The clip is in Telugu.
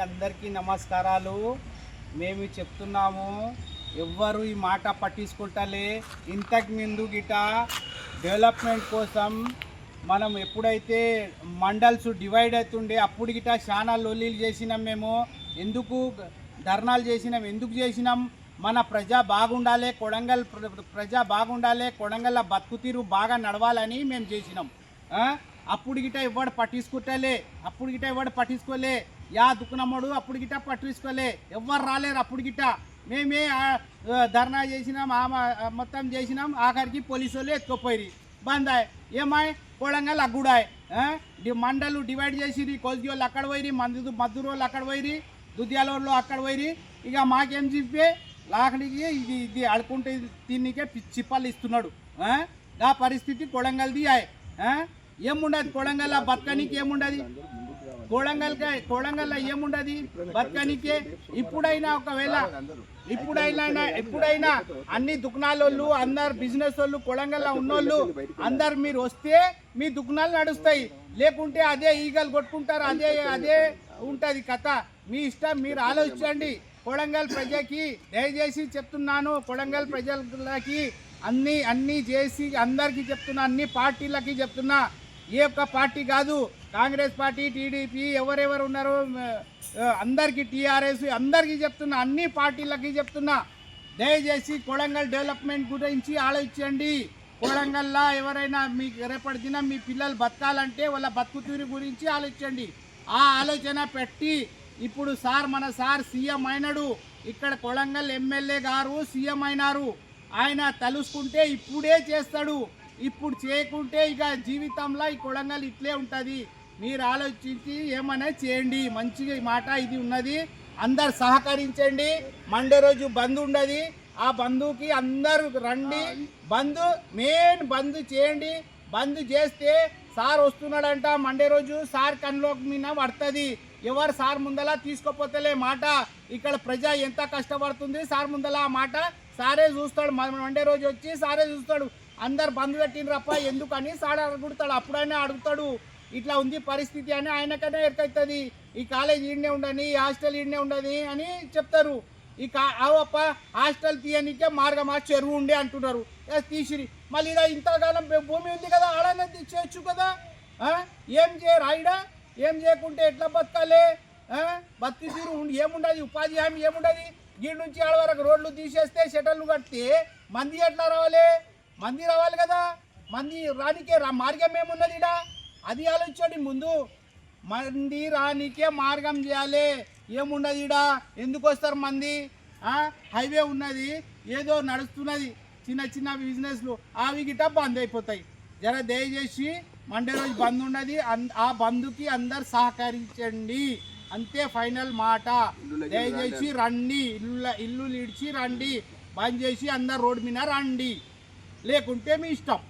అందరికీ నమస్కారాలు. మేము చెప్తున్నాము, ఎవ్వరు ఈ మాట పట్టించుకుంటలే. ఇంతకు ముందు గిట డెవలప్మెంట్ కోసం మనం ఎప్పుడైతే మండల్స్ డివైడ్ అవుతుండే అప్పుడు గిట చాలా లొల్లీలు చేసినాం. మేము ఎందుకు ధర్నాలు చేసినాం, ఎందుకు చేసినాం? మన ప్రజా బాగుండాలి, కొడంగల్ ప్రజా బాగుండాలి, కొడంగల్ బతుకుతీరు బాగా నడవాలని మేము చేసినాం. అప్పుడు గిట ఎవడు పట్టించుకోలే. యా దుకునమ్మడు అప్పుడు గిట పట్టించుకోలే, ఎవ్వరు రాలేరు. అప్పుడు గిట మేమే ధర్నా చేసినాం, మొత్తం చేసినాం. ఆఖరికి పోలీసు వాళ్ళు ఎత్తుకుపోయి బందాయ్. ఏమాయ్ కొడంగల్ అగ్గుడాయ్. మండలు డివైడ్ చేసిరి. కొద్ది వాళ్ళు అక్కడ పోయిరి, మద్దూరు వాళ్ళు అక్కడ పోయిరి, దుద్యాల వాళ్ళు అక్కడ పోయిరి. ఇక మాకేం చెప్పే లాకడికి ఇది అడుకుంటే తిన్నికే చిప్పలు ఇస్తున్నాడు. ఆ పరిస్థితి కొడంగల్ది. ఏముండదు కొడంగల్ బతకనికి, ఏముండదు కొడంగల్ ఏముండదు బతకనికే. ఇప్పుడైనా అన్ని దుకాణాలు అందరు బిజినెస్ వాళ్ళు కొడంగల్ ఉన్నోళ్ళు అందరు మీరు వస్తే మీ దుకాణాలు నడుస్తాయి, లేకుంటే అదే ఈగలు కొట్టుకుంటారు. అదే ఉంటుంది కథ. మీ ఇష్టం, మీరు ఆలోచించండి. కొడంగల్ ప్రజకి దయచేసి చెప్తున్నాను, కొడంగల్ ప్రజలకి అన్నీ చేసి అందరికీ చెప్తున్నా, అన్ని పార్టీలకి చెప్తున్నా. ఏ ఒక్క పార్టీ కాదు, కాంగ్రెస్ పార్టీ, టీడీపీ, ఎవరెవరు ఉన్నారో అందరికీ, టీఆర్ఎస్ అందరికీ చెప్తున్నా, అన్ని పార్టీలకి చెప్తున్నా. దయచేసి కొడంగల్ డెవలప్మెంట్ గురించి ఆలోచించండి. కొడంగల్లో ఎవరైనా మీకు రేపటి దినం మీ పిల్లలు బతకాలంటే వాళ్ళ బతుకుతీరు గురించి ఆలోచించండి. ఆ ఆలోచన పెట్టి ఇప్పుడు మన సార్ సీఎం అయినాడు. ఇక్కడ కొడంగల్ ఎమ్మెల్యే గారు సీఎం అయినారు. ఆయన తలుసుకుంటే ఇప్పుడే చేస్తాడు. ఇప్పుడు చేయకుంటే ఇక జీవితంలో ఈ కొడంగల్ ఇట్లే ఉంటుంది. మీరు ఆలోచించి ఏమైనా చేయండి. మంచిగా ఈ మాట ఇది ఉన్నది. అందరు సహకరించండి. మండే రోజు బంద్ ఉండదు. ఆ బంధుకి అందరూ రండి. మెయిన్ బంద్ చేయండి. బంద్ చేస్తే సార్ వస్తున్నాడంట. మండే రోజు సార్ కన్లో మీద పడుతుంది. ఎవరు సార్ ముందలా తీసుకోపోతలే మాట. ఇక్కడ ప్రజ ఎంత కష్టపడుతుంది సార్ ముందలా ఆ మాట సారే చూస్తాడు. మండే రోజు వచ్చి సారే చూస్తాడు. అందరు బంద్ పెట్టినరప్ప ఎందుకని సార్ అడుగుతాడు. అప్పుడైనా అడుగుతాడు, ఇట్లా ఉంది పరిస్థితి అని. ఆయనకైనా ఎక్కవుతుంది. ఈ కాలేజ్ ఈడనే ఉండని, ఈ హాస్టల్ ఈడనే ఉండని అని చెప్తారు. అవప్ప హాస్టల్ తీయనికే మార్గం ఆ చెరువు ఉండే అంటున్నారు. తీసిరి మళ్ళీ ఇలా ఇంతకాలం భూమి ఉంది కదా, ఆడనే చేయొచ్చు కదా. ఏం చేయరు ఆవిడ? ఏం చేయకుంటే ఎట్లా బతకాలి? బతికి తీరు ఏముండదు, ఉపాధి హామీ ఏముండదు. గీడి నుంచి ఆడ వరకు రోడ్లు తీసేస్తే షటర్లు కడితే మంది ఎట్లా రావాలి? మంది రావాలి కదా. మంది రానికే మార్గం ఏమున్నది ఇడా? అది ఆలోచించండి ముందు. మంది రానికే మార్గం చేయాలి. ఏముండదు ఇడా? ఎందుకు వస్తారు మంది? హైవే ఉన్నది, ఏదో నడుస్తున్నది, చిన్న బిజినెస్లు అవి గిట్ట బంద్ అయిపోతాయి. జర దయచేసి మండే రోజు బంద్ ఉన్నది. ఆ బంద్కి అందరు సహకరించండి. అంతే ఫైనల్ మాట. దయచేసి రండి, ఇల్లు ఇడిచి రండి. బంద్ చేసి అందరు రోడ్డు మీద రండి, లేకుంటే మీ ఇష్టం.